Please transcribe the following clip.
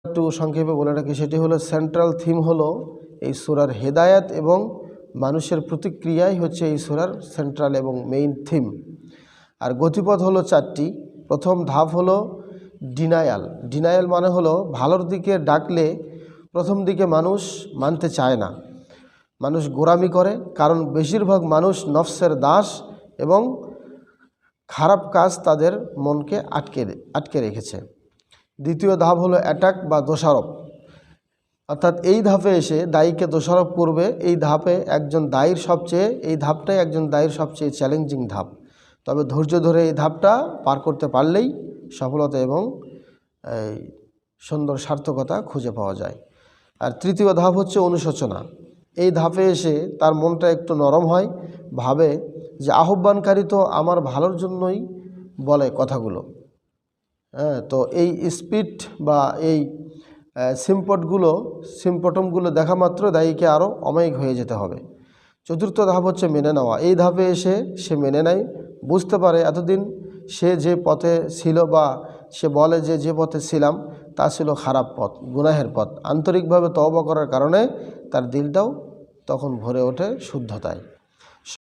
একটু সংক্ষেপে বলে রাখি, সেটি হলো সেন্ট্রাল থিম হলো এই সূরার হেদায়েত এবং মানুষের প্রতিক্রিয়াই হচ্ছে এই সূরার সেন্ট্রাল এবং মেইন থিম। আর গতিপথ হলো চারটি। প্রথম ধাপ হলো ডিনায়াল। ডিনায়াল মানে হলো ভালোর দিকে ডাকলে প্রথম দিকে মানুষ মানতে চায় না, মানুষ গোঁড়ামি করে, কারণ বেশিরভাগ মানুষ নফসের দাস এবং খারাপ কাজ তাদের মনকে আটকে রেখেছে। দ্বিতীয় ধাপ হলো অ্যাটাক বা দোষারোপ, অর্থাৎ এই ধাপে এসে দায়ীকে দোষারোপ করবে। এই ধাপটাই একজন দায়ীর সবচেয়ে চ্যালেঞ্জিং ধাপ। তবে ধৈর্য ধরে এই ধাপটা পার করতে পারলেই সফলতা এবং সুন্দর সার্থকতা খুঁজে পাওয়া যায়। আর তৃতীয় ধাপ হচ্ছে অনুশোচনা। এই ধাপে এসে তার মনটা একটু নরম হয়, ভাবে যে আহ্বানকারী তো আমার ভালোর জন্যই বলে কথাগুলো। তো এই স্পিড বা এই সিম্পটমগুলো দেখা মাত্র দায়ীকে আরও অমায়িক হয়ে যেতে হবে। চতুর্থ ধাপ হচ্ছে মেনে নেওয়া। এই ধাপে এসে সে মেনে নেয়, বুঝতে পারে এতদিন সে যে পথে ছিল বা সে বলে যে পথে ছিলাম তা ছিল খারাপ পথ, গুনাহের পথ। আন্তরিকভাবে তওবা করার কারণে তার দিলটাও তখন ভরে ওঠে শুদ্ধতায়।